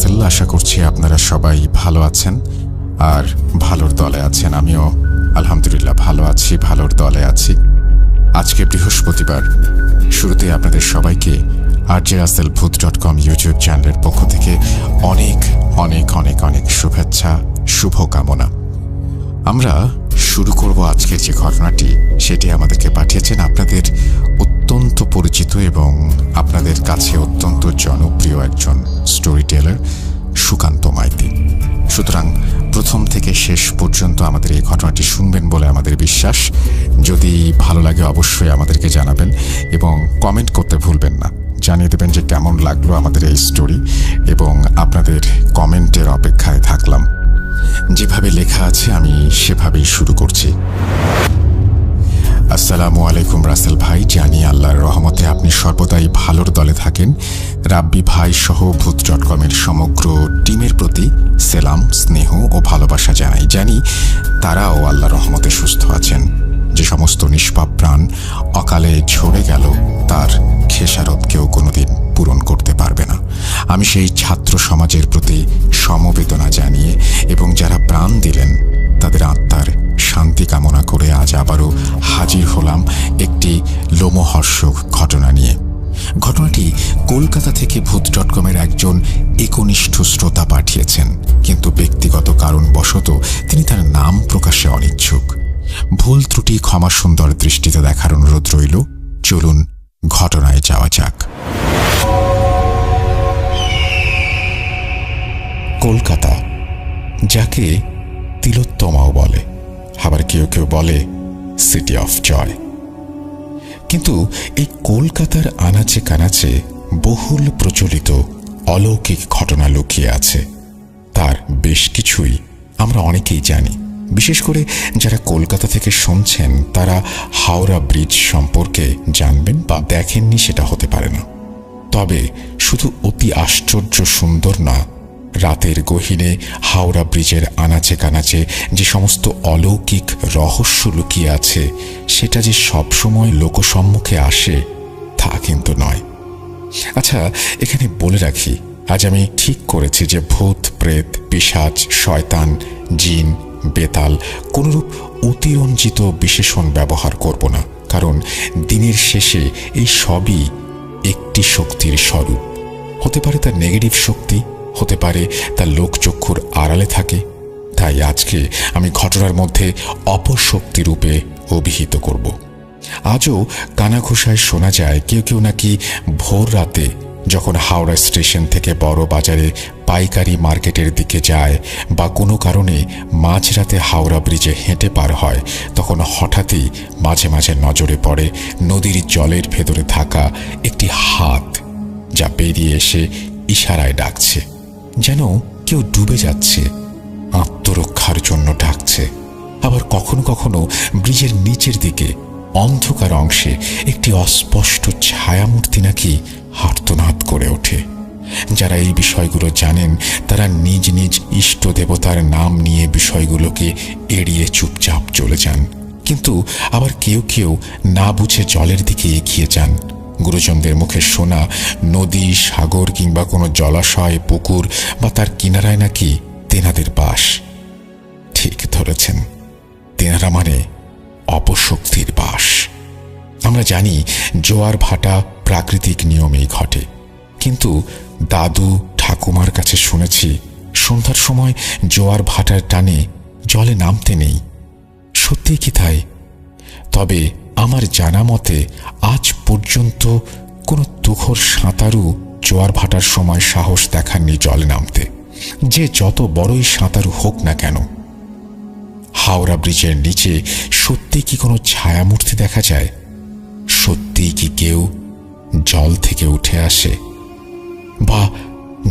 রাসেল। আশা করছি আপনারা সবাই ভালো আছেন আর ভালোর দলে আছেন। আমিও আলহামদুলিল্লাহ ভালো আছি, ভালোর দলে আছি। আজকে বৃহস্পতিবার। শুরুতে আপনাদের সবাইকে rjrussellbooth.com ইউটিউব চ্যানেলের পক্ষ থেকে অনেক অনেক অনেক অনেক শুভেচ্ছা, শুভকামনা। আমরা শুরু করব আজকের যে ঘটনাটি, সেটি আমাদেরকে পাঠিয়েছেন আপনাদের অত্যন্ত পরিচিত এবং আপনাদের কাছে অত্যন্ত জনপ্রিয় একজন স্টোরি টেলার সুকান্ত মাইতি। সুতরাং প্রথম থেকে শেষ পর্যন্ত আমাদের এই ঘটনাটি শুনবেন বলে আমাদের বিশ্বাস। যদি ভালো লাগে অবশ্যই আমাদেরকে জানাবেন এবং কমেন্ট করতে ভুলবেন না। জানিয়ে দেবেন যে কেমন লাগলো আমাদের এই স্টোরি, এবং আপনাদের কমেন্টের অপেক্ষায় থাকলাম। যেভাবে লেখা আছে আমি সেভাবেই শুরু করছি। আসসালামু আলাইকুম রাসেল ভাই, জানি আল্লাহর রহমতে আপনি সর্বদাই ভালোর দলে থাকেন। রাব্বি ভাই সহ ভূত.com-এর সমগ্র টিমের প্রতি সেলাম, স্নেহ ও ভালোবাসা জানাই। জানি তারাও আল্লাহর রহমতে সুস্থ আছেন। যে সমস্ত নিষ্পাপ প্রাণ অকালে ঝরে গেল, তার খেসারত কেউ কোনোদিন পূরণ করতে পারবে না। আমি সেই ছাত্র সমাজের প্রতি সমবেদনা জানিয়ে এবং যারা প্রাণ দিলেন তাদের আত্মার শান্তি কামনা করে আজ আবারও হাজির হলাম একটি লোমহর্ষক ঘটনা নিয়ে। ঘটনাটি কলকাতা থেকে ভূত.com-এর একজন একনিষ্ঠ শ্রোতা পাঠিয়েছেন, কিন্তু ব্যক্তিগত কারণবশত তিনি তার নাম প্রকাশে অনিচ্ছুক। ভুল ত্রুটি ক্ষমা সুন্দর দৃষ্টিতে দেখার অনুরোধ রইল। চলুন ঘটনায় যাওয়া যাক। কলকাতা, যাকে তিলোত্তমাও বলে, আবার কেউ কেউ বলে সিটি অফ জয়। কিন্তু এই কলকাতার আনাচে কানাচে বহুল প্রচলিত অলৌকিক ঘটনা লুকিয়ে আছে। তার বেশ কিছুই আমরা অনেকেই জানি। বিশেষ করে যারা কলকাতা থেকে শুনছেন তারা হাওড়া ব্রিজ সম্পর্কে জানবেন বা দেখেননি সেটা হতে পারে না। তবে শুধু অতি আশ্চর্য সুন্দর না, রাতের গহীনে হাওড়া ব্রিজের আনাচে কানাচে যে সমস্ত অলৌকিক রহস্য লুকিয়ে আছে, সেটা যে সবসময় লোকসম্মুখে আসে তা কিন্তু নয়। আচ্ছা, এখানে বলে রাখি, আজ আমি ঠিক করেছি যে ভূত, প্রেত, পিশাচ, শয়তান, জিন, বেতাল কোনরূপ অতিরঞ্জিত বিশেষণ ব্যবহার করব না, কারণ দিনের শেষে এই সবই একটি শক্তির স্বরূপ। হতে পারে তার নেগেটিভ শক্তি, হতে পারে তার লোকচক্ষুর আড়ালে থাকে। তাই আজকে আমি ঘটনার মধ্যে অপশক্তি রূপে অভিহিত করব। আজও কানাঘুষায় শোনা যায় কেউ কেউ নাকি ভোর রাতে যখন হাওড়া স্টেশন থেকে বড় বাজারে পাইকারি মার্কেটের দিকে যায় বা কোনো কারণে মাঝরাতে হাওড়া ব্রিজে হেঁটে পার হয়, তখন হঠাৎই মাঝে মাঝে নজরে পড়ে নদীর জলের ভেতরে থাকা একটি হাত, যা বেরিয়ে এসে ইশারায় ডাকছে, যেন কেউ ডুবে যাচ্ছে, আত্মরক্ষার জন্য ডাকছে। আবার কখনো কখনো ব্রিজের নিচের দিকে অন্ধকার অংশে একটি অস্পষ্ট ছায়ামূর্তি নাকি আর্তনাদ করে ওঠে। যারা এই বিষয়গুলো জানেন তারা নিজ নিজ ইষ্ট দেবতার নাম নিয়ে বিষয়গুলোকে এড়িয়ে চুপচাপ চলে যান। কিন্তু আবার কেউ কেউ না বুঝে জলের দিকে এগিয়ে যান। গুরুজনদের মুখে শোনা নদী, সাগর কিংবা কোনো জলাশয়, পুকুর বা তার কিনারায় নাকি তেনাদের বাস। ঠিক ধরেছেন, তেনারা মানে অপশক্তির বাস। আমরা জানি জোয়ার ভাটা প্রাকৃতিক নিয়মেই ঘটে, কিন্তু দাদু ঠাকুমার কাছে শুনেছি সন্ধ্যার সময় জোয়ার ভাটার টানে জলে নামতে নেই। সত্যিই কি তাই? তবে আমার জানা মতে আজ পর্যন্ত কোনো তুখোর সাঁতারু জোয়ার ভাটার সময় সাহস দেখাননি জলে নামতে, যে যত বড়ই সাঁতারু হোক না কেন। হাওড়া ব্রিজের নিচে সত্যি কি কোনো ছায়ামূর্তি দেখা যায়? সত্যি কি কেউ জল থেকে উঠে আসে বা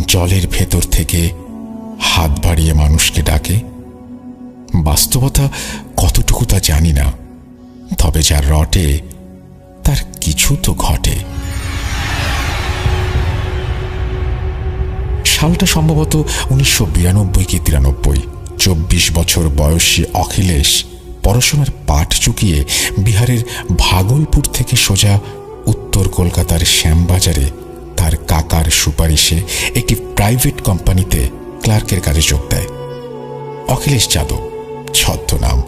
জলের ভেতর থেকে হাত বাড়িয়ে মানুষকে ডাকে? বাস্তবতা কতটুকু তা জানি না, তবে যার রটে তার কিছু তো ঘটে। সালটা সম্ভবত 1992 কি 93। 24 বছর বয়সী অখিলেশ পড়াশোনার পাঠ চুকিয়ে বিহারের ভাগলপুর থেকে সোজা উত্তর কলকাতার শ্যামবাজারে তার কাকার সুপারিশে একটি প্রাইভেট কোম্পানিতে ক্লার্কের কাজে যোগ দেয়। অখিলেশ যাদব ছদ্মনাম।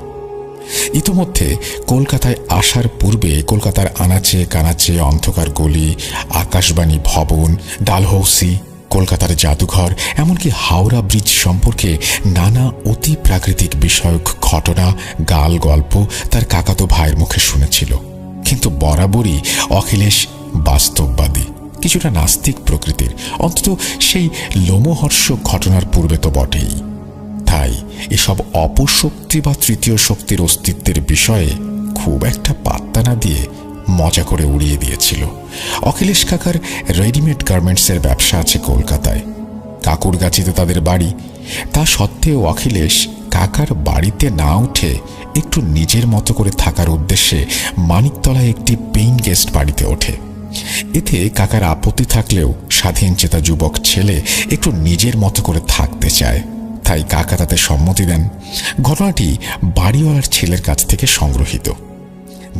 ইতোমধ্যে কলকাতায় আসার পূর্বে কলকাতার আনাচে কানাচে অন্ধকার গলি, আকাশবাণী ভবন, ডালহৌসি, কলকাতার জাদুঘর, এমনকি হাওড়া ব্রিজ সম্পর্কে নানা অতি প্রাকৃতিক বিষয়ক ঘটনা, গাল গল্প তার কাকাতো ভাইয়ের মুখে শুনেছিল। কিন্তু বরাবরই অখিলেশ বাস্তববাদী, কিছুটা নাস্তিক প্রকৃতির, অন্তত সেই লোমহর্ষ ঘটনার পূর্বে তো বটেই। তাই এসব অপশক্তি বা তৃতীয় শক্তির অস্তিত্বের বিষয়ে খুব একটা পাত্তা না দিয়ে মজা করে উড়িয়ে দিয়েছিল। অখিলেশ কাকার রেডিমেড গার্মেন্টসের ব্যবসা আছে কলকাতায়, কাকুরগাছিতে তাদের বাড়ি। তা সত্ত্বেও অখিলেশ কাকার বাড়িতে না উঠে একটু নিজের মতো করে থাকার উদ্দেশ্যে মানিকতলায় একটি পেইন গেস্ট বাড়িতে ওঠে। এতে কাকার আপত্তি থাকলেও স্বাধীন চেতা যুবক ছেলে একটু নিজের মতো করে থাকতে চায়, তাই কাকা তাতে সম্মতি দেন। ঘটনাটি বাড়িওয়ালার ছেলের কাছ থেকে সংগ্রহীত।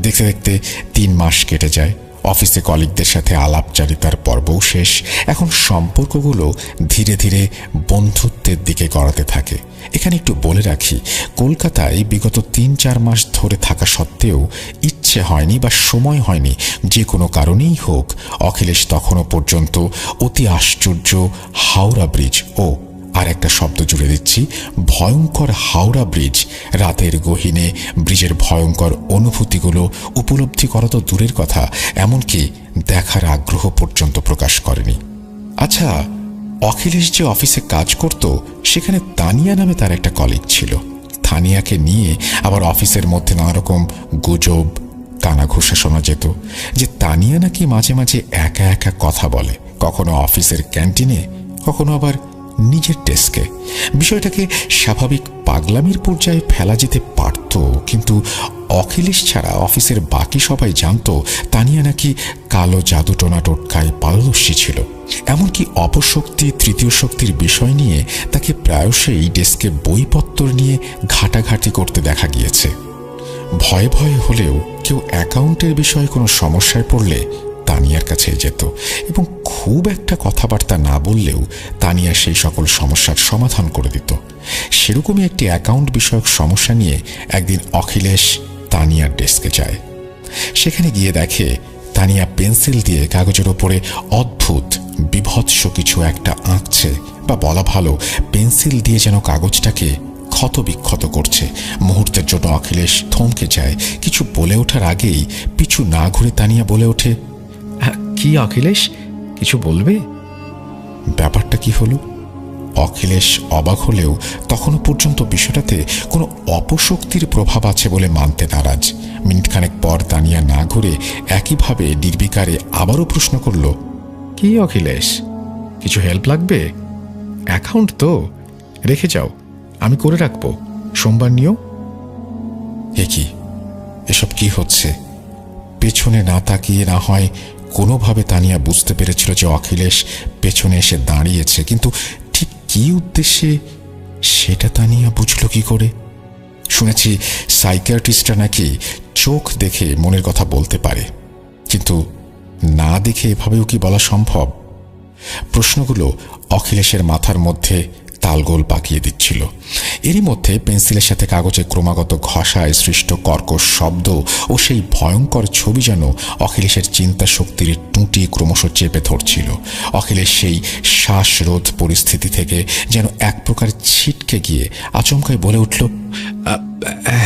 দেখতে দেখতে 3 মাস কেটে যায়। অফিসে কলিগদের সাথে আলাপচারিতার পর্বও শেষ। এখন সম্পর্কগুলো ধীরে ধীরে বন্ধুত্বের দিকে গড়াতে থাকে। এখানে একটু বলে রাখি, কলকাতায় বিগত 3-4 মাস ধরে থাকা সত্ত্বেও ইচ্ছে হয়নি বা সময় হয়নি, যে কোনো কারণেই হোক, অখিলেশ তখনও পর্যন্ত অতি আশ্চর্য হাওড়া ব্রিজ ও আর একটা শব্দ জুড়ে দিচ্ছি, ভয়ঙ্কর হাওড়া ব্রিজ, রাতের গহীনে ব্রিজের ভয়ঙ্কর অনুভূতিগুলো উপলব্ধি করা তো দূরের কথা, এমনকি দেখার আগ্রহ পর্যন্ত প্রকাশ করেনি। আচ্ছা, অখিলেশ যে অফিসে কাজ করত সেখানে তানিয়া নামে তার একটা কলিগ ছিল। তানিয়াকে নিয়ে আবার অফিসের মধ্যে নানা রকম গুজব কানাঘুষা শোনা যেত যে তানিয়া নাকি মাঝে মাঝে একা একা কথা বলে, কখনো অফিসের ক্যান্টিনে, কখনো আবার নিজের ডেস্কে। বিষয়টাকে স্বাভাবিক পাগলামির পর্যায়ে ফেলা যেতে পারত, কিন্তু অখিলেশ ছাড়া অফিসের বাকি সবাই জানত তানিয়া নাকি কালো জাদুটোনা টোটকায় পারদর্শী ছিল। এমনকি অপশক্তি, তৃতীয় শক্তির বিষয় নিয়ে তাকে প্রায়শই ডেস্কে বইপত্র নিয়ে ঘাটাঘাটি করতে দেখা গিয়েছে। ভয়ে ভয়ে হলেও কেউ অ্যাকাউন্টের বিষয়ে কোনো সমস্যায় পড়লে তানিয়ার কাছে যেত এবং খুব একটা কথাবার্তা না বললেও তানিয়া সেই সকল সমস্যার সমাধান করে দিত। সেরকমই একটি অ্যাকাউন্ট বিষয়ক সমস্যা নিয়ে একদিন অখিলেশ তানিয়ার ডেস্কে যায়। সেখানে গিয়ে দেখে তানিয়া পেন্সিল দিয়ে কাগজের ওপরে অদ্ভুত বিভৎস কিছু একটা আঁকছে, বা বলা ভালো, পেন্সিল দিয়ে যেন কাগজটাকে ক্ষতবিক্ষত করছে। মুহূর্তের জন্য অখিলেশ থমকে যায়। কিছু বলে ওঠার আগেই পিছু না ঘুরে তানিয়া বলে ওঠে, কি অখিলেশ, কিছু বলবে? ব্যাপারটা কি হলো? অখিলেশ অবাক হলেও তখনও পর্যন্ত বিষয়টাতে কোনো অপশক্তির প্রভাব আছে বলে মানতে নারাজ। মিনিটখানেক পর তানিয়া না ঘুরে একইভাবে নির্বিকারে আবারও প্রশ্ন করল, কি অখিলেশ, কিছু হেল্প লাগবে? অ্যাকাউন্ট তো রেখে যাও, আমি করে রাখবো, সোমবার নিও। এ কি, এসব কি হচ্ছে? পেছনে না তাকিয়ে না হয় কোনোভাবে তানিয়া বুঝতে পেরেছিল যে অখিলেশ পেছনে এসে দাঁড়িয়েছে, কিন্তু ঠিক কি উদ্দেশ্যে সেটা তানিয়া বুঝল কি করে? শুনেছি সাইকিয়াট্রিস্টরা নাকি চোখ দেখে মনের কথা বলতে পারে, কিন্তু না দেখে এভাবেও কি বলা সম্ভব? প্রশ্নগুলো অখিলেশের মাথার মধ্যে তালগোল পাকিয়ে দিচ্ছিল। এরই মধ্যে পেন্সিলের সাথে কাগজে ক্রমাগত ঘষায় সৃষ্ট কর্কশ শব্দ ও সেই ভয়ঙ্কর ছবি যেন অখিলেশের চিন্তা শক্তির টুঁটি ক্রমশ চেপে ধরছিল। অখিলেশ সেই শ্বাসরোধ পরিস্থিতি থেকে যেন এক প্রকার ছিটকে গিয়ে আচমকায় বলে উঠল,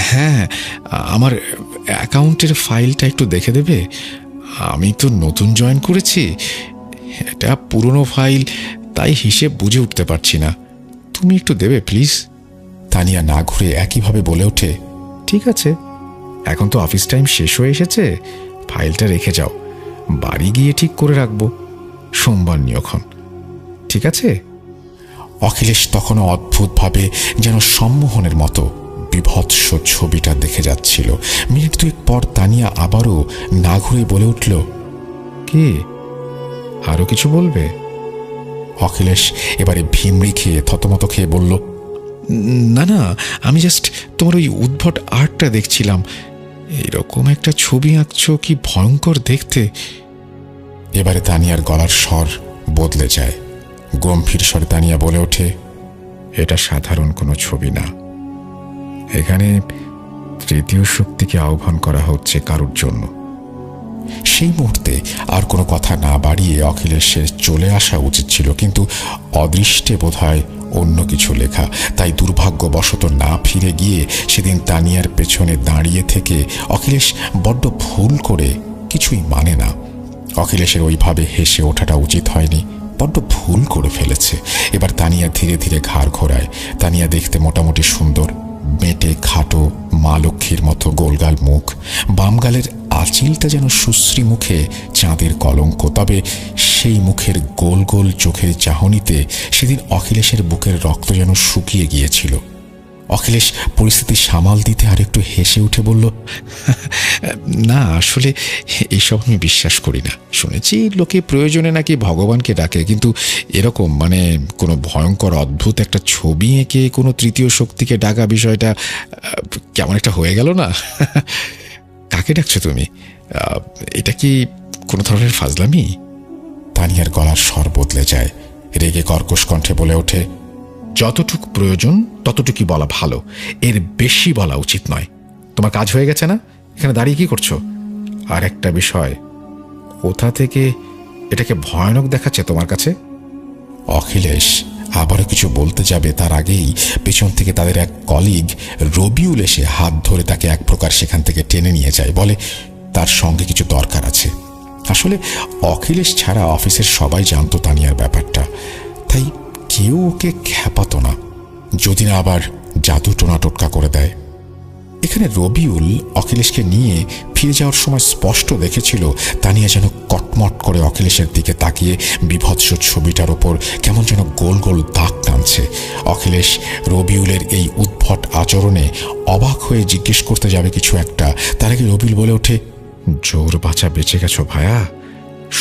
হ্যাঁ, আমার অ্যাকাউন্টের ফাইলটা একটু দেখে দেবে? আমি তো নতুন জয়েন করেছি, এটা পুরনো ফাইল, তাই হিসেব বুঝে উঠতে পারছি না, তুমি একটু দেবে প্লিজ। তানিয়া না ঘুরে একইভাবে বলে ওঠে, ঠিক আছে, এখন তো অফিস টাইম শেষ হয়ে এসেছে, ফাইলটা রেখে যাও, বাড়ি গিয়ে ঠিক করে রাখবো, সোমবার নিয়ক্ষণ, ঠিক আছে? অখিলেশ তখনও অদ্ভুতভাবে যেন সম্মোহনের মতো বিভৎস ছবিটা দেখে যাচ্ছিল। মিনিট 2 পর তানিয়া আবারও না ঘুরে বলে উঠল, কি, আরো কিছু বলবে? অখিলেশ এবারে ভিমড়ি খেয়ে থতমত খেয়ে বলল, না না, আমি জাস্ট তোমার ওই উদ্ভট আর্টটা দেখছিলাম, এরকম একটা ছবি আঁকছো, কি ভয়ঙ্কর দেখতে। এবারে তানিয়ার গলার স্বর বদলে যায়। গম্ভীর স্বরে তানিয়া বলে ওঠে, এটা সাধারণ কোনো ছবি না। এখানে তৃতীয় শক্তিকে আহ্বান করা হচ্ছে কারোর জন্য। সেই মুহূর্তে আর কোনো কথা না বাড়িয়ে অখিলেশের চলে আসা উচিত ছিল, কিন্তু অদৃষ্টে বোধহয় অন্য কিছু লেখা। তাই দুর্ভাগ্যবশত না ফিরে গিয়ে সেদিন তানিয়ার পেছনে দাঁড়িয়ে থেকে অখিলেশ বড্ড ভুল করে কিছুই মানে না। অখিলেশের ওইভাবে হেসে ওঠাটা উচিত হয়নি, বড্ড ভুল করে ফেলেছে। এবার তানিয়া ধীরে ধীরে ঘাড় ঘোরায়। তানিয়া দেখতে মোটামুটি সুন্দর, বেঁটে খাটো, মা লক্ষ্মীর মতো গোলগাল মুখ, বাম গালের আঁচিলটা যেন সুশ্রী মুখে চাঁদের কলঙ্ক। তবে সেই মুখের গোল গোল চোখের চাহনিতে সেদিন অখিলেশের বুকের রক্ত যেন শুকিয়ে গিয়েছিল। অখিলেশ পরিস্থিতি সামাল দিতে আর একটু হেসে উঠে বলল, না আসলে এইসব আমি বিশ্বাস করি না। শুনেছি লোকে প্রয়োজনে নাকি ভগবানকে ডাকে, কিন্তু এরকম মানে কোনো ভয়ঙ্কর অদ্ভুত একটা ছবি এঁকে কোনো তৃতীয় শক্তিকে ডাকা বিষয়টা কেমন একটা হয়ে গেল না? কাকে ডাকছো তুমি? এটা কি কোনো ধরনের ফাজলামি? তানিয়ার গলার স্বর বদলে যায়। রেগে কর্কশ কণ্ঠে বলে ওঠে, যতটুকু প্রয়োজন ততটুকুই বলা ভালো, এর বেশি বলা উচিত নয়। তোমার কাজ হয়ে গেছে না? এখানে দাঁড়িয়ে কি করছো? আর একটা বিষয়, কোথা থেকে এটাকে ভয়ানক দেখাচ্ছে তোমার কাছে? অখিলেশ আবারও কিছু বলতে যাবে, তার আগেই পেছন থেকে তাদের এক কলিগ রবিউল এসে হাত ধরে তাকে এক প্রকার সেখান থেকে টেনে নিয়ে যায়। বলে তার সঙ্গে কিছু দরকার আছে। আসলে অখিলেশ ছাড়া অফিসের সবাই জানতো তানিয়ার ব্যাপারটা, তাই কেউ ওকে খ্যাপাতো না, যদি না আবার জাদু টোনা টোটকা করে দেয়। এখানে রবিউল অখিলেশকে নিয়ে ফিরে যাওয়ার সময় স্পষ্ট দেখেছিল তানিয়া যেন কটমট করে অখিলেশের দিকে তাকিয়ে বিভৎস ছবিটার ওপর কেমন যেন গোল গোল দাগ টানছে। অখিলেশ রবিউলের এই উদ্ভট আচরণে অবাক হয়ে জিজ্ঞেস করতে যাবে কিছু একটা, তার আগে রবিউল বলে ওঠে, জোর বাঁচা বেঁচে গেছো ভায়া,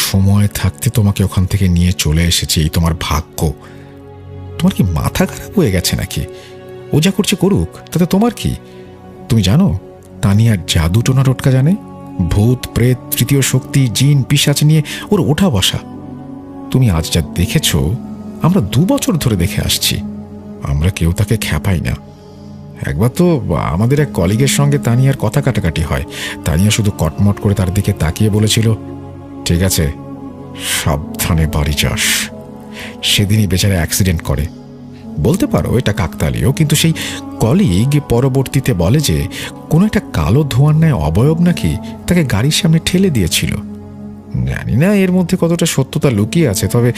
সময় থাকতে তোমাকে ওখান থেকে নিয়ে চলে এসেছি, এই তোমার ভাগ্য। তোমার কি মাথা খারাপ হয়ে গেছে নাকি? ও যা করছে করুক, তাতে তোমার কি? তুমি জানো তানিয়া জাদু টোনা টোটকা জানে, ভূত প্রেত তৃতীয় শক্তি জিন পিশাচ নিয়ে ওর ওঠা বসা। তুমি আজ যা দেখেছ আমরা 2 বছর ধরে দেখে আসছি, আমরা কেউ তাকে খ্যাপাই না। একবার তো আমাদের এক কলিগের সঙ্গে তানিয়ার কথা কাটাকাটি হয়, তানিয়া শুধু কটমট করে তার দিকে তাকিয়ে বলেছিল, ঠিক আছে সাবধানে বাড়ি যাস। সেদিনই বেচারা অ্যাক্সিডেন্ট করে। বলতে পারো এটা কাকতালীয়, কিন্তু সেই কলিগ পরবর্তীতে বলে যে কোনো একটা কালো ধোঁয়ার ন্যায় অবয়ব নাকি তাকে গাড়ির সামনে ঠেলে দিয়েছিল। জানি না এর মধ্যে কতটা সত্যতা লুকিয়ে আছে, তবে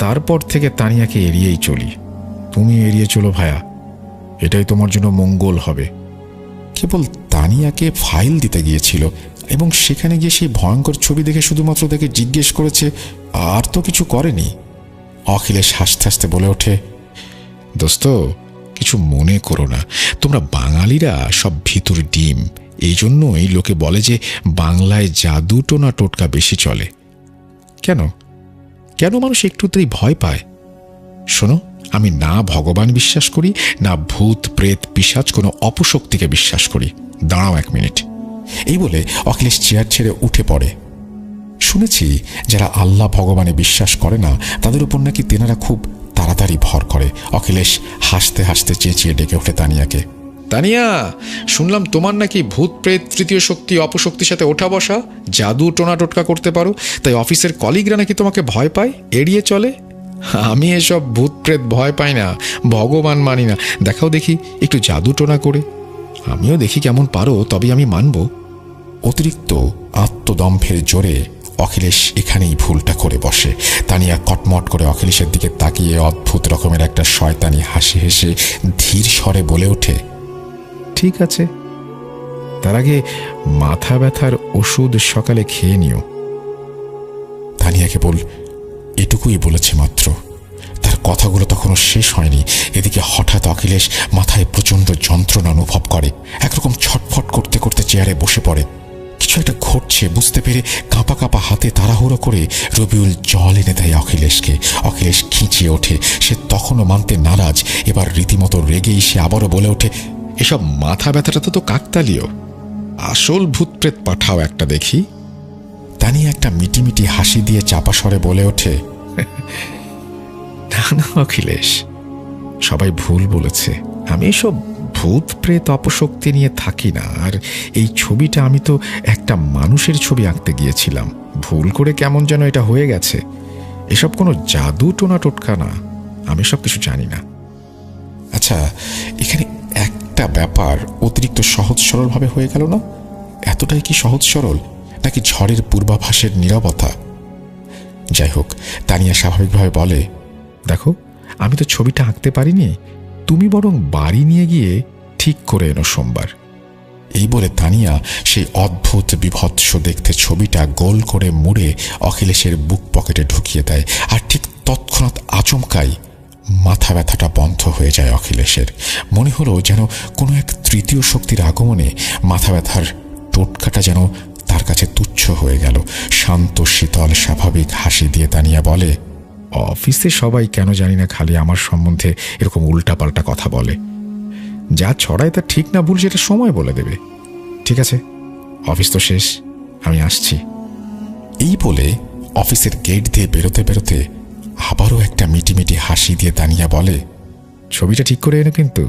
তারপর থেকে তানিয়াকে এড়িয়েই চলি। তুমি এড়িয়ে চলো ভায়া, এটাই তোমার জন্য মঙ্গল হবে। কেবল তানিয়াকে ফাইল দিতে গিয়েছিল এবং সেখানে গিয়ে সেই ভয়ঙ্কর ছবি দেখে শুধুমাত্র তাকে জিজ্ঞেস করেছে, আর তো কিছু করেনি। অখিলেশ হাসতে হাসতে বলে ওঠে, দোস্ত কিছু মনে করো না, তোমরা বাঙালিরা সব ভিতর ডিম, এই জন্যই লোকে বলে যে বাংলায় জাদু টোনা টোটকা বেশি চলে। কেন কেন মানুষ একটুতেই ভয় পায়? শোনো, আমি না ভগবান বিশ্বাস করি, না ভূত প্রেত পিশাচ কোনো অপশক্তিকে বিশ্বাস করি। দাঁড়াও 1 মিনিট। এই বলে অখিলেশ চেয়ার ছেড়ে উঠে পড়ে। শুনেছি যারা আল্লাহ ভগবানে বিশ্বাস করে না তাদের উপর নাকি তেনারা খুব তাড়াতাড়ি ভর করে। অখিলেশ হাসতে হাসতে চেঁচিয়ে ডেকে ওঠে তানিয়াকে, তানিয়া, শুনলাম তোমার নাকি ভূত প্রেত তৃতীয় শক্তি অপশক্তির সাথে ওঠা বসা, জাদু টোনা টোটকা করতে পারো, তাই অফিসের কলিগরা নাকি তোমাকে ভয় পায়, এড়িয়ে চলে। আমি এসব ভূত প্রেত ভয় পাই না, ভগবান মানি না। দেখাও দেখি একটু জাদু টোনা করে, আমিও দেখি কেমন পারো, তবে আমি মানব। অতিরিক্ত আত্মদম্ভের জোরে অখিলেশ এখানেই ভুলটা করে বসে। তানিয়া কটমট করে অখিলেশের দিকে তাকিয়ে অদ্ভুত রকমের একটা শয়তানি হাসি হেসে ধীর স্বরে বলে ওঠে, ঠিক আছে, তার আগে মাথা ব্যথার ওষুধ সকালে খেয়ে নিও। তানিয়া কেবল এটুকুই বলেছে মাত্র, তার কথাগুলো তখনও শেষ হয়নি। এদিকে হঠাৎ অখিলেশ মাথায় প্রচণ্ড যন্ত্রণা অনুভব করে। একরকম ছটফট করতে করতে চেয়ারে বসে পড়ে। কিছু একটা ঘটছে বুঝতে পেরে কাঁপা কাঁপা হাতে তাড়াহুড়ো করে রবিউল জল এনে দেয় অখিলেশকে। অখিলেশ খিঁচিয়ে ওঠে। সে তখনও মানতে নারাজ। এবার রীতিমতো রেগেই সে আবারও বলে ওঠে, এসব মাথা ব্যথাটা তো কাকতালীয়, আসল ভূতপ্রেত পাঠাও একটা দেখি। তানিয়া একটা মিটিমিটি হাসি দিয়ে চাপা স্বরে বলে ওঠে, না না অখিলেশ, সবাই ভুল বলেছে। আমি এসব ভূত প্রেত অপশক্তি নিয়ে থাকি না। আর এই ছবিটা আমি তো একটা মানুষের ছবি আঁকতে গিয়েছিলাম, ভুল করে কেমন যেন এটা হয়ে গেছে। এসব কোনো জাদু টোনা টোটকা না, আমি সব কিছু জানি না। আচ্ছা, এখানে একটা ব্যাপার অতিরিক্ত সহজ সরলভাবে হয়ে গেল না? এতটাই কি সহজ সরল, নাকি ঝড়ের পূর্বাভাসের নীরবতা? যাই হোক, তানিয়া স্বাভাবিকভাবে বলে, দেখো, আমি তো ছবিটা আঁকতে পারিনি, তুমি বরং বাড়ি নিয়ে গিয়ে ঠিক করে এনো সোমবার। এই বলে তানিয়া সেই অদ্ভুত বিভৎস দেখতে ছবিটা গোল করে মুড়ে অখিলেশের বুক পকেটে ঢুকিয়ে দেয়। আর ঠিক তৎক্ষণাৎ আচমকাই মাথা ব্যথাটা বন্ধ হয়ে যায় অখিলেশের। মনে হলো যেন কোনো এক তৃতীয় শক্তির আগমনে মাথা ব্যথার টোটকাটা যেন তার কাছে তুচ্ছ হয়ে গেল। শান্ত শীতল স্বাভাবিক হাসি দিয়ে তানিয়া বলে, অফিসে সবাই কেন জানি না খালি আমার সম্বন্ধে এরকম উল্টাপাল্টা কথা বলে। যা ছড়ায় তা ঠিক না ভুল সেটা সময় বলে দেবে। ঠিক আছে, অফিস তো শেষ, আমি আসছি। এই বলে অফিসের গেট দিয়ে বেরোতে বেরোতে আবারও একটা মিটিমিটি হাসি দিয়ে তানিয়া বলে, ছবিটা ঠিক করে এনো কিন্তু।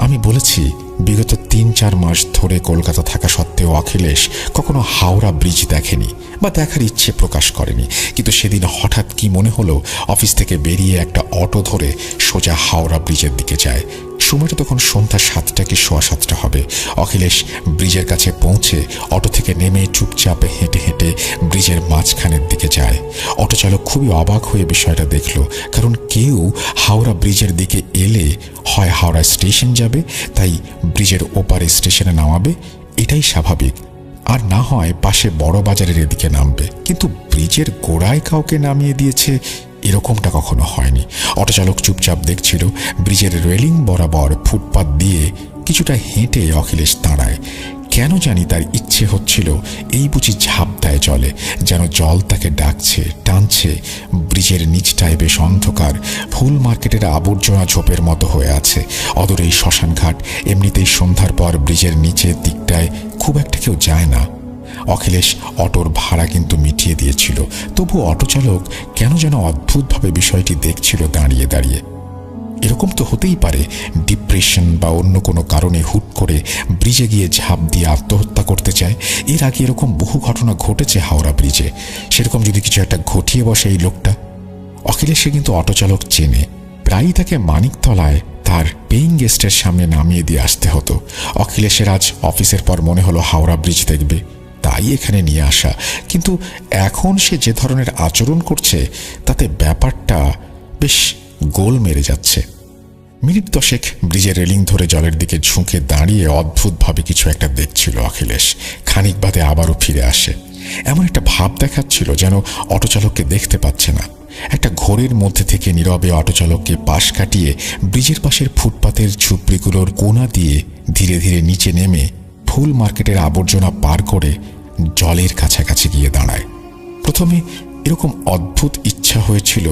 আমি বলেছি, বিগত ৩-৪ মাস ধরে কলকাতা থাকা সত্ত্বেও অখিলেশ কখনো হাওড়া ব্রিজ দেখেনি বা দেখার ইচ্ছে প্রকাশ করেনি। কিন্তু সেদিন হঠাৎ কি মনে হলো, অফিস থেকে বেরিয়ে একটা অটো ধরে সোজা হাওড়া ব্রিজের দিকে যায়। সময়টা তখন সন্ধ্যা ৭টা কি ৭:15 হবে। অখিলেশ ব্রিজের কাছে পৌঁছে অটো থেকে নেমে চুপচাপ হেঁটে হেঁটে ব্রিজের মাঝখানের দিকে যায়। অটো চালক খুবই অবাক হয়ে বিষয়টা দেখল, কারণ কেউ হাওড়া ব্রিজের দিকে এলে হয় হাওড়া স্টেশন যাবে, তাই ব্রিজের ওপারে স্টেশনে নামাবে, এটাই স্বাভাবিক, আর না হয় পাশে বড় বাজারের এদিকে নামবে। কিন্তু ব্রিজের গোড়ায় কাউকে নামিয়ে দিয়েছে, এরকমটা কখনো হয়নি। অটোচালক চুপচাপ দেখছিল। ব্রিজের রেলিং বরাবর ফুটপাত দিয়ে কিছুটা হেঁটে অখিলেশ দাঁড়ায়। কেন জানি তার ইচ্ছে হচ্ছিল এই বুঝি ঝাঁপ দেয় জলে, যেন জল তাকে ডাকছে, টানছে। ব্রিজের নিচটায় বেশ অন্ধকার, ফুল মার্কেটের আবর্জনা ঝোপের মতো হয়ে আছে। অদূরে এই শ্মশানঘাট, এমনিতেই সন্ধ্যার পর ব্রিজের নিচের দিকটায় খুব একটা কেউ যায় না। অখিলেশ অটোর ভাড়া কিন্তু মিটিয়ে দিয়েছিল, তবু অটোচালক কেন যেন অদ্ভুতভাবে বিষয়টি দেখছিল দাঁড়িয়ে দাঁড়িয়ে। এরকম তো হতেই পারে, ডিপ্রেশন বা অন্য কোনো কারণে হুট করে ব্রিজে গিয়ে ঝাঁপ দিয়ে আত্মহত্যা করতে চায়। এর আগে এরকম বহু ঘটনা ঘটেছে হাওড়া ব্রিজে। সেরকম যদি কিছু একটা ঘটিয়ে বসে এই লোকটা। অখিলেশকে কিন্তু অটোচালক চেনে, প্রায়ই তাকে মানিকতলায় তার পেইং গেস্টের সামনে নামিয়ে দিয়ে আসতে হতো। অখিলেশের আজ অফিসের পর মনে হলো হাওড়া ব্রিজ দেখবে, তাই এখানে নিয়ে আসা। কিন্তু এখন সে যে ধরনের আচরণ করছে তাতে ব্যাপারটা বেশ গোল মেরে যাচ্ছে। মিনিট 10 ব্রিজের রেলিং ধরে জলের দিকে ঝুঁকে দাঁড়িয়ে অদ্ভুতভাবে কিছু একটা দেখছিল অখিলেশ। খানিক বাদে আবারও ফিরে আসে। এমন একটা ভাব দেখাচ্ছিল যেন অটোচালককে দেখতে পাচ্ছে না। একটা ঘোরের মধ্যে থেকে নীরবে অটোচালককে পাশ কাটিয়ে ব্রিজের পাশের ফুটপাতের ঝুপড়িগুলোর কোণা দিয়ে ধীরে ধীরে নিচে নেমে ফুল মার্কেটের আবর্জনা পার করে জলের কাছাকাছি গিয়ে দাঁড়ায়। প্রথমে এরকম অদ্ভুত ইচ্ছা হয়েছিল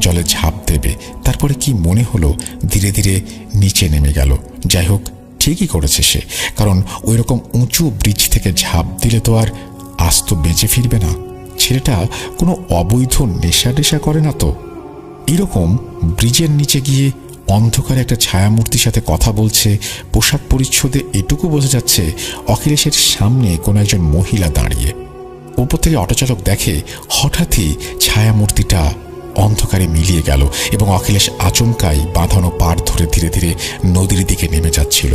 জলে ঝাঁপ দেবে, তারপরে কি মনে হলো ধীরে ধীরে নিচে নেমে গেল। যাই হোক, ঠিকই করেছে সে, কারণ ওই রকম উঁচু ব্রিজ থেকে ঝাঁপ দিলে তো আর আস্ত বেঁচে ফিরবে না। ছেলেটা কোনো অবৈধ নেশা টেশা করে না তো। এরকম ব্রিজের নিচে গিয়ে অন্ধকারে একটা ছায়ামূর্তির সাথে কথা বলছে। পোশাক পরিচ্ছদে এটুকু বোঝা যাচ্ছে অখিলেশের সামনে কোনো একজন মহিলা দাঁড়িয়ে। উপর থেকে অটোচালক দেখে হঠাৎই ছায়ামূর্তিটা অন্ধকারে মিলিয়ে গেল এবং অখিলেশ আচমকাই বাঁধানো পাড় ধরে ধীরে ধীরে নদীর দিকে নেমে যাচ্ছিল।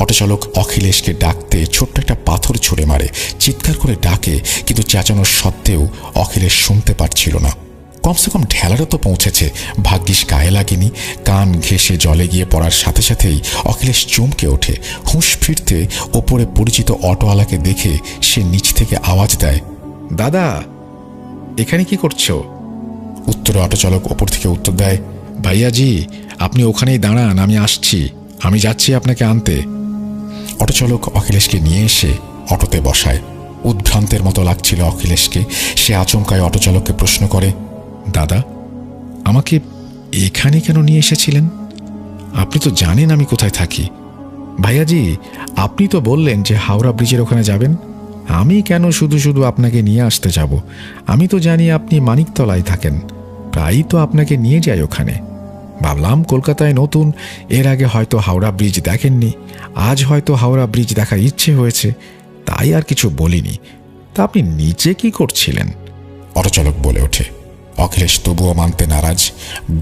অটোচালক অখিলেশকে ডাকতে ছোট্ট একটা পাথর ছুঁড়ে মারে, চিৎকার করে ডাকে, কিন্তু চেঁচানোর সত্ত্বেও অখিলেশ শুনতে পারছিল না। কমসে কম ঢেলারও তো পৌঁছেছে, ভাগ্যিস গায়ে লাগেনি। কান ঘেঁষে জলে গিয়ে পড়ার সাথে সাথেই অখিলেশ চমকে ওঠে। হুঁশ ফিরতে ওপরে পরিচিত অটোওয়ালাকে দেখে সে নিচ থেকে আওয়াজ দেয়, দাদা, এখানে কি করছো? উত্তরে অটোচালক ওপর থেকে উত্তর দেয়, ভাইয়াজি, আপনি ওখানেই দাঁড়ান, আমি আসছি, আমি যাচ্ছি আপনাকে আনতে। অটোচালক অখিলেশকে নিয়ে এসে অটোতে বসায়। উদ্ভ্রান্তের মতো লাগছিল অখিলেশকে। সে আচমকায় অটোচালককে প্রশ্ন করে, দাদা, আমাকে এখানে কেন নিয়ে এসেছিলেন? আপনি তো জানেন আমি কোথায় থাকি। ভাইয়াজি, আপনি তো বললেন যে হাওড়া ব্রিজের ওখানে যাবেন, আমি কেন শুধু শুধু আপনাকে নিয়ে আসতে যাব? আমি তো জানি আপনি মানিকতলায় থাকেন, প্রায়ই তো আপনাকে নিয়ে যাই ওখানে। ভাবলাম কলকাতায় নতুন, এর আগে হয়তো হাওড়া ব্রিজ দেখেননি, আজ হয়তো হাওড়া ব্রিজ দেখার ইচ্ছে হয়েছে, তাই আর কিছু বলিনি। তা আপনি নিচে কি করছিলেন? অটোচালক বলে ওঠে। অখিলেশ তবুও মানতে নারাজ।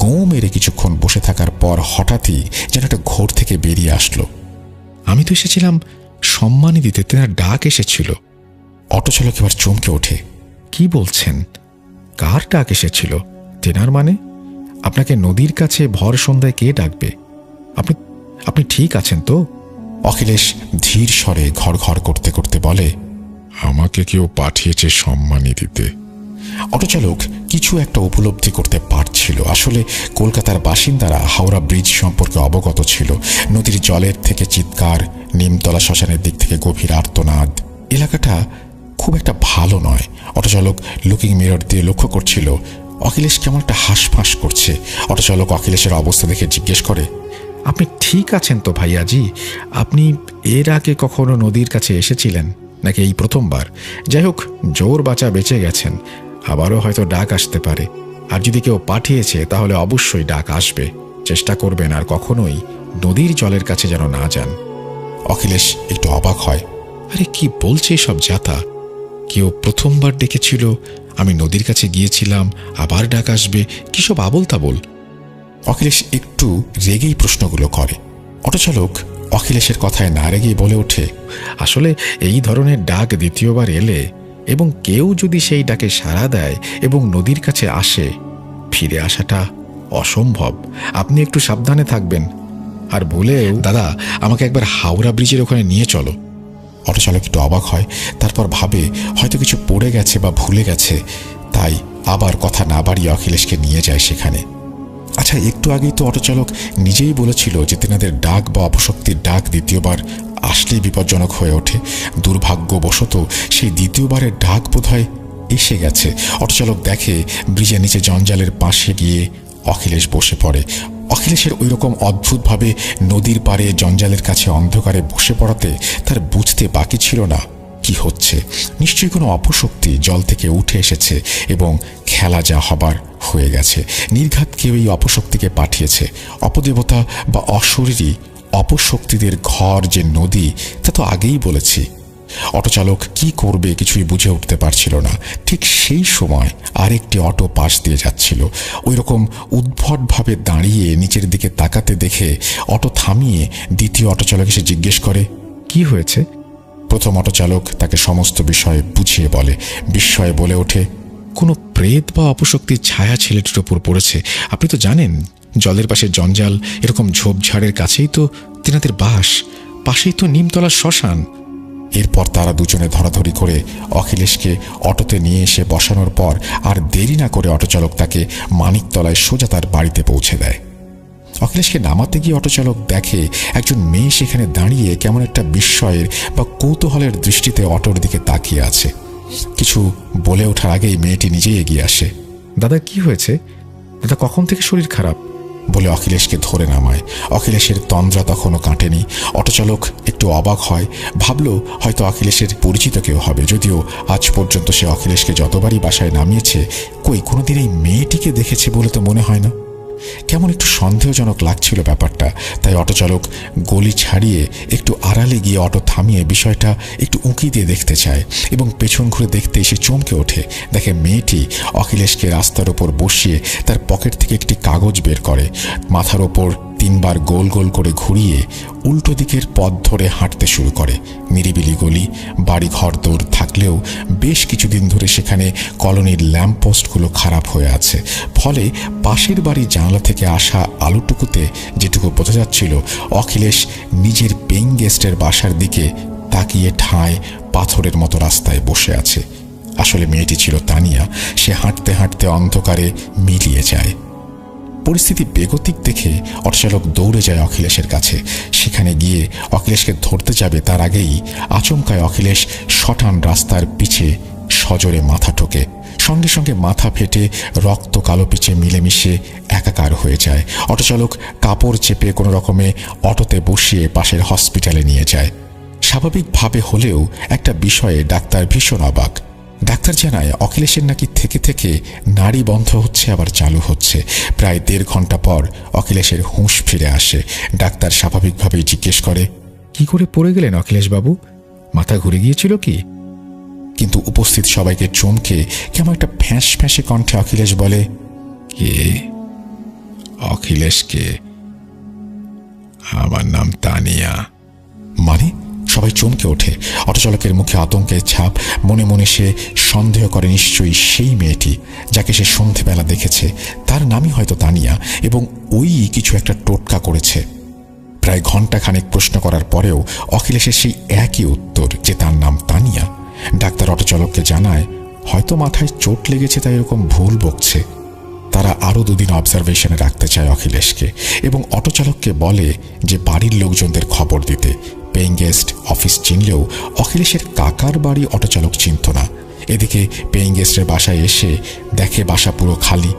গৌ মেরে কিছুক্ষণ বসে থাকার পর হঠাৎই যেন একটা ঘোর থেকে বেরিয়ে আসলো। আমি তো এসেছিলাম সম্মানী দিতে, তেনার ডাক এসেছিল। অটোচালক এবার চমকে ওঠে। কি বলছেন? কার ডাক এসেছিল? তেনার মানে? আপনাকে নদীর কাছে ভর সন্ধ্যায় কে ডাকবে? আপনি আপনি ঠিক আছেন তো? অখিলেশ ধীর স্বরে ঘর ঘর করতে করতে বলে, আমাকে কেউ পাঠিয়েছে সম্মানী দিতে। অটোচালক কিছু একটা উপলব্ধি করতে পারছিল। আসলে কলকাতার বাসিন্দারা হাওড়া ব্রিজ সম্পর্কে অবগত ছিল। নদীর জলের থেকে চিৎকার, নিমতলা শ্মশানের দিক থেকে গভীর আর্তনাদ। এলাকাটা খুব একটা ভালো নয়। অটোচালক লুকিং মিরর দিয়ে লক্ষ্য করছিল অখিলেশ কেমন একটা হাঁসফাঁস করছে। অটোচালক অখিলেশের অবস্থা দেখে জিজ্ঞেস করে, আপনি ঠিক আছেন তো ভাইয়াজি? আপনি এর আগে কখনো নদীর কাছে এসেছিলেন নাকি এই প্রথমবার? যাই হোক, জোর বাঁচা বেঁচে গেছেন। আবারও হয়তো ডাক আসতে পারে, আর যদি কেউ পাঠিয়েছে তাহলে অবশ্যই ডাক আসবে। চেষ্টা করবেন আর কখনোই নদীর জলের কাছে যেন না যান। অখিলেশ একটু অবাক হয়। আরে কি বলছে সব জাতা? কেউ প্রথমবার ডেকেছিল, আমি নদীর কাছে গিয়েছিলাম, আবার ডাক আসবে, কি সব আবোল তাবোল। অখিলেশ একটু রেগেই প্রশ্নগুলো করে। অটোচালক অখিলেশের কথায় না রেগেই বলে ওঠে, আসলে এই ধরনের ডাক দ্বিতীয়বার এলে এবং কেউ যদি সেই ডাকে সাড়া দেয় এবং নদীর কাছে আসে, ফিরে আসাটা অসম্ভব। আপনি একটু সাবধানে থাকবেন। আর বলেও, দাদা, আমাকে একবার হাওড়া ব্রিজের ওখানে নিয়ে চলো। অটোচালক একটু অবাক হয়, তারপর ভাবে হয়তো কিছু পড়ে গেছে বা ভুলে গেছে, তাই আবার কথা না বাড়িয়ে অখিলেশকে নিয়ে যায় সেখানে। আচ্ছা, একটু আগেই তো অটোচালক নিজেই বলেছিল যে তেনাদের ডাক বা অপশক্তির ডাক দ্বিতীয়বার আসলেই বিপজ্জনক হয়ে ওঠে। দুর্ভাগ্যবশত সেই দ্বিতীয়বারের ডাক বোধহয় এসে গেছে। অটোচালক দেখে ব্রিজের নিচে জঞ্জালের পাশে গিয়ে অখিলেশ বসে পড়ে। অখিলেশের ওই রকম অদ্ভুতভাবে নদীর পাড়ে জঞ্জালের কাছে অন্ধকারে বসে পড়াতে তার বুঝতে বাকি ছিল না কি হচ্ছে। নিশ্চয়ই কোনো অপশক্তি জল থেকে উঠে এসেছে এবং খেলা যা হবার হয়ে গেছে। নির্ঘাত কেউ এই অপশক্তিকে পাঠিয়েছে। অপদেবতা বা অশরীরী অপশক্তিদের ঘর যে নদী, তা তো আগেই বলেছি। অটোচালক কি করবে কিছুই বুঝে উঠতে পারছিল না। ঠিক সেই সময় আরেকটি অটো পাশ দিয়ে যাচ্ছিল। ওই রকম উদ্ভটভাবে দাঁড়িয়ে নিচের দিকে তাকাতে দেখে অটো থামিয়ে দ্বিতীয় অটোচালক এসে জিজ্ঞেস করে, কি হয়েছে? প্রথম অটোচালক তাকে সমস্ত বিষয়ে বুঝিয়ে বলে। বিস্ময়ে বলে ওঠে, কোনো প্রেত বা অপশক্তির ছায়া ছেলেটির ওপর পড়েছে। আপনি তো জানেন, জলের পাশে জঞ্জাল, এরকম ঝোপঝাড়ের কাছেই তো তেনাদের বাস, পাশেই তো নিমতলার শ্মশান। এরপর তারা দুজনে ধরাধরি করে অখিলেশকে অটোতে নিয়ে এসে বসানোর পর আর দেরি না করে অটোচালক তাকে মানিকতলায় সোজা তার বাড়িতে পৌঁছে দেয়। অখিলেশকে নামাতে গিয়ে অটোচালক দেখে একজন মেয়ে সেখানে দাঁড়িয়ে কেমন একটা বিস্ময়ের বা কৌতূহলের দৃষ্টিতে অটোর দিকে তাকিয়ে আছে। কিছু বলে ওঠার আগেই মেয়েটি নিজেই এগিয়ে আসে। দাদা, কি হয়েছে? দাদা, কখন থেকে শরীর খারাপ? বলে অখিলেশকে ধরে নামায়। অখিলেশের তন্দ্রা তখনও কাটেনি। অটোচালক একটু অবাক হয়, ভাবল হয়তো অখিলেশের পরিচিত কেউ হবে। যদিও আজ পর্যন্ত সে অখিলেশকে যতবারই বাসায় নামিয়েছে, কোনোদিন এই মেয়েটিকে দেখেছে বলে তো মনে হয় না। কেমন একটু সন্দেহজনক লাগছিল ব্যাপারটা। তাই অটোচালক গলি ছাড়িয়ে একটু আড়ালে গিয়ে অটো থামিয়ে বিষয়টা একটু উঁকি দিয়ে দেখতে চায় এবং পেছন ঘুরে দেখতে এসে চমকে ওঠে। দেখে মেয়েটি অখিলেশকে রাস্তার ওপর বসিয়ে তার পকেট থেকে একটি কাগজ বের করে, মাথার ওপর 3 বার গোল গোল করে ঘুরিয়ে উল্টো দিকের পথ ধরে হাঁটতে শুরু করে। নিরিবিলি গলি, বাড়ি ঘর দৌড় থাকলেও বেশ কিছুদিন ধরে সেখানে কলোনির ল্যাম্পপোস্টগুলো খারাপ হয়ে আছে। ফলে পাশের বাড়ির জানলা থেকে আসা আলোটুকুতে যেটুকু বোঝা যাচ্ছিল অখিলেশ নিজের পেইং গেস্টের বাসার দিকে তাকিয়ে ঠায় পাথরের মতো রাস্তায় বসে আছে। আসলে মেয়েটি ছিল তানিয়া। সে হাঁটতে হাঁটতে অন্ধকারে মিলিয়ে যায়। পরিস্থিতি বেগতিক দেখে অটোচালক দৌড়ে যায় অখিলেশের কাছে। সেখানে গিয়ে অখিলেশকে ধরতে যাবে তার আগেই আচমকায় অখিলেশ শটান রাস্তার পিছে সজোরে মাথা ঠোকে। সঙ্গে সঙ্গে মাথা ফেটে রক্ত কালো পিচে মিলেমিশে একাকার হয়ে যায়। অটোচালক কাপড় চেপে কোনো রকমে অটোতে বসিয়ে পাশের হসপিটালে নিয়ে যায়। স্বাভাবিকভাবে হলেও একটা বিষয়ে ডাক্তার ভীষণ অবাক। ডাক্তার জানায় অখিলেশের নাকি থেকে থেকে নাড়ি বন্ধ হচ্ছে আবার চালু হচ্ছে। প্রায় 1.5 ঘন্টা পর অখিলেশের হুঁশ ফিরে আসে। ডাক্তার স্বাভাবিকভাবেই জিজ্ঞেস করে, কি করে পড়ে গেলেন অখিলেশ বাবু? মাথা ঘুরে গিয়েছিল কি? কিন্তু উপস্থিত সবাইকে চমকে কেমন একটা ফ্যাঁস ফ্যাঁসে কণ্ঠে অখিলেশ বলে, কে? অখিলেশ কে? আমার নাম তানিয়া। মানে? সবাই চমকে ওঠে। অটোচালকের মুখে আতঙ্কের ছাপ। মনে মনে সে সন্দেহ করে নিশ্চয়ই সেই মেয়েটি যাকে সে সন্ধেবেলা দেখেছে, তার নামই হয়তো তানিয়া, এবং ওই কিছু একটা টোটকা করেছে। প্রায় ঘণ্টাখানেক প্রশ্ন করার পরেও অখিলেশের সেই একই উত্তর যে তার নাম তানিয়া। ডাক্তার অটোচালককে জানায় হয়তো মাথায় চোট লেগেছে, তাই এরকম ভুল বকছে। তারা আরও 2 দিন অবজারভেশনে রাখতে চায় অখিলেশকে, এবং অটোচালককে বলে যে বাড়ির লোকজনদের খবর দিতে। পেইং গেস্ট অফিস চিনলেও অখিলেশের কাকার বাড়ি অটোচালক চিনত না। এদিকে পেইং গেস্টের বাসায় এসে দেখে বাসা পুরো খালি,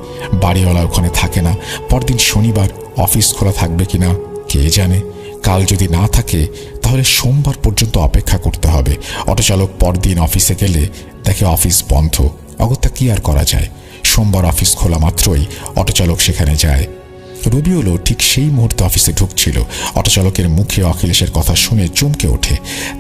বাড়িওয়ালা ওখানে থাকে না। পরদিন শনিবার, অফিস খোলা থাকবে কিনা কে জানে। কাল যদি না থাকে তাহলে সোমবার পর্যন্ত অপেক্ষা করতে হবে। অটোচালক পরদিন অফিসে গেলে দেখে অফিস বন্ধ। অগত্যা কি আর করা যায়। সোমবার অফিস খোলা মাত্রই অটোচালক সেখানে যায়। রবিউলও ঠিক সেই মুহূর্তে অফিসে ঢুকছিল। অটোচালকের মুখে অখিলেশের কথা শুনে চমকে ওঠে।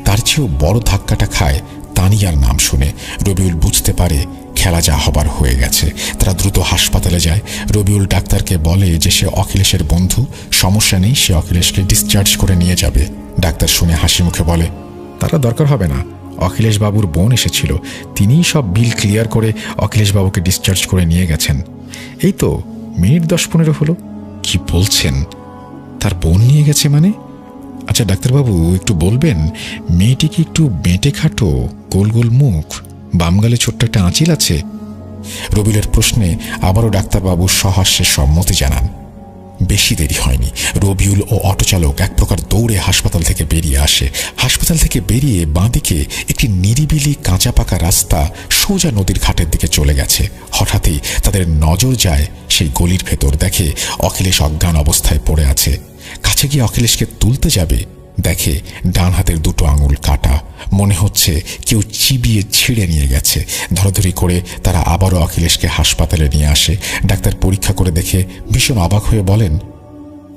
তার চেয়েও বড় ধাক্কাটা খায় তানিয়ার নাম শুনে। রবিউল বুঝতে পারে খেলা যা হবার হয়ে গেছে। তারা দ্রুত হাসপাতালে যায়। রবিউল ডাক্তারকে বলে যে সে অখিলেশের বন্ধু, সমস্যা নেই, সে অখিলেশকে ডিসচার্জ করে নিয়ে যাবে। ডাক্তার শুনে হাসি মুখে বলে, তারা দরকার হবে না, অখিলেশ বাবুর বোন এসেছিল, তিনিই সব বিল ক্লিয়ার করে অখিলেশ বাবুকে ডিসচার্জ করে নিয়ে গেছেন। এই তো মিনিট 10-15 হলো। কি বলছেন? তার বোন নিয়ে গেছে মানে? আচ্ছা ডাক্তারবাবু, একটু বলবেন মেয়েটি কি একটু বেঁটে খাটো, গোল গোল মুখ, বাম গালে ছোট্ট একটা আঁচিল আছে? রবিউলের প্রশ্নে আবারও ডাক্তারবাবু সহাস্যে সম্মতি জানান। বেশি দেরি হয়নি। রবিউল ও অটোচালক এক প্রকার দৌড়ে হাসপাতাল থেকে বেরিয়ে আসে। হাসপাতাল থেকে বেরিয়ে বাঁদিকে একটি নিরিবিলি কাঁচা পাকা রাস্তা সোজা নদীর ঘাটের দিকে চলে গেছে। হঠাৎই তাদের নজর যায় সেই গলির ভেতর। দেখে অখিলেশ অজ্ঞান অবস্থায় পড়ে আছে। কাছে গিয়ে অখিলেশকে তুলতে যাবে, দেখে ডান হাতের 2 আঙুল কাটা। মনে হচ্ছে কেউ চিবিয়ে ছিঁড়ে নিয়ে গেছে। ধরাধরি করে তারা আবারও অখিলেশকে হাসপাতালে নিয়ে আসে। ডাক্তার পরীক্ষা করে দেখে ভীষণ অবাক হয়ে বলেন,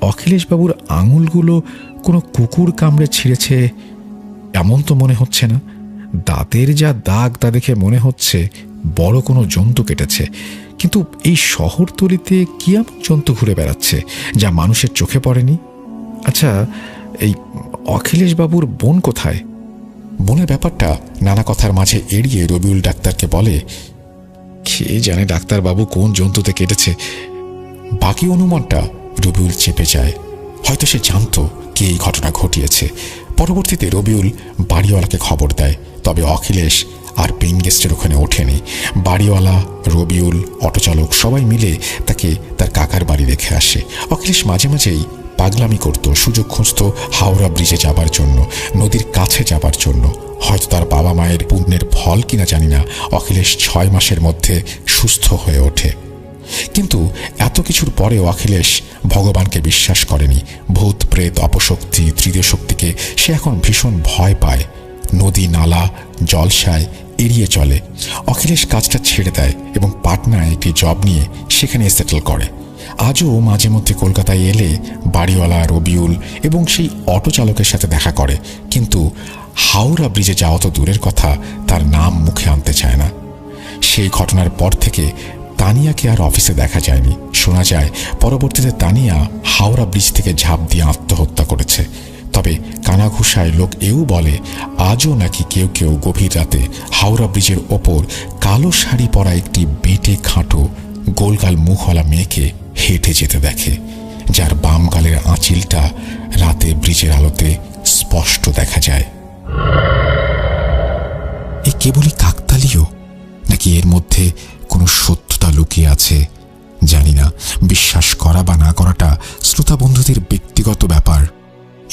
অখিলেশ বাবুর আঙুলগুলো কোনো কুকুর কামড়ে ছিঁড়েছে এমন তো মনে হচ্ছে না। দাঁতের যা দাগ তা দেখে মনে হচ্ছে বড় কোনো জন্তু কেটেছে। কিন্তু এই শহরতলিতে কি এমন জন্তু ঘুরে বেড়াচ্ছে যা মানুষের চোখে পড়েনি? আচ্ছা, এই অখিলেশ বাবুর বোন কোথায়? বোনের ব্যাপারটা নানা কথার মাঝে এড়িয়ে রবিউল ডাক্তারকে বলে, কে জানে ডাক্তারবাবু কোন জন্তুতে কেটেছে। বাকি অনুমানটা রবিউল চেপে যায়। হয়তো সে জানত কে এই ঘটনা ঘটিয়েছে। পরবর্তীতে রবিউল বাড়িওয়ালাকে খবর দেয়, তবে অখিলেশ আর পেইং গেস্টের ওখানে ওঠেনি। বাড়িওয়ালা, রবিউল, অটোচালক সবাই মিলে তাকে তার কাকার বাড়ি রেখে আসে। অখিলেশ মাঝে মাঝেই পাগলামি করত, সুযোগ খুঁজত হাওড়া ব্রিজে যাবার জন্য, নদীর কাছে যাবার জন্য। হয়তো তার বাবা মায়ের পুণ্যের ফল কিনা জানি না, অখিলেশ 6 মাসের মধ্যে সুস্থ হয়ে ওঠে। কিন্তু এত কিছুর পরেও অখিলেশ ভগবানকে বিশ্বাস করেনি। ভূত প্রেত, অপশক্তি, তৃতীয় শক্তিকে সে এখন ভীষণ ভয় পায়। নদী, নালা, জলসায় এড়িয়ে চলে। অখিলেশ কাজটা ছেড়ে দেয় এবং পাটনায় একটি জব নিয়ে সেখানে সেটেল করে। আজও মাঝে মধ্যে কলকাতায় এলে বাড়িওয়ালা, রবিউল এবং সেই অটো চালকের সাথে দেখা করে, কিন্তু হাওড়া ব্রিজে যাওয়া তো দূরের কথা, তার নাম মুখে আনতে চায় না। সেই ঘটনার পর থেকে তানিয়াকে আর অফিসে দেখা যায়নি। শোনা যায় পরবর্তীতে তানিয়া হাওড়া ব্রিজ থেকে ঝাঁপ দিয়ে আত্মহত্যা করেছে। তবে কানাঘুষায় লোক এও বলে আজও নাকি কেউ কেউ গভীর রাতে হাওড়া ব্রিজের ওপর কালো শাড়ি পরা একটি বেঁটে খাঁটো গোলগাল মুখওয়ালা মেয়েকে হেঁটে যেতে দেখে, যার বাম গালের আঁচিলটা রাতে ব্রিজের আলোতে স্পষ্ট দেখা যায়। এ কেবলই কাকতালীয়, নাকি এর মধ্যে কোনো সত্যতা লুকিয়ে আছে জানি না। বিশ্বাস করা বা না করাটা শ্রোতা বন্ধুদের ব্যক্তিগত ব্যাপার।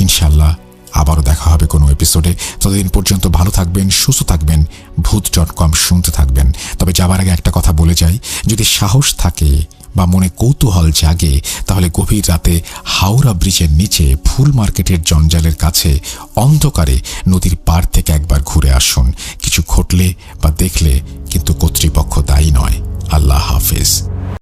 ইনশাল্লাহ আবারও দেখা হবে কোনো এপিসোডে। ততদিন পর্যন্ত ভালো থাকবেন, সুস্থ থাকবেন, ভূত.com শুনতে থাকবেন। তবে যাবার আগে একটা কথা বলে যাই, যদি সাহস থাকে বা মনে কৌতূহল জাগে, তাহলে গভীর রাতে হাওড়া ব্রিজের নিচে ফুল মার্কেটের জঞ্জালের কাছে অন্ধকারে নদীর পাড় থেকে একবার ঘুরে আসুন। কিছু ঘটলে বা দেখলে কিন্তু কর্তৃপক্ষ দায়ী নয়। আল্লাহ হাফেজ।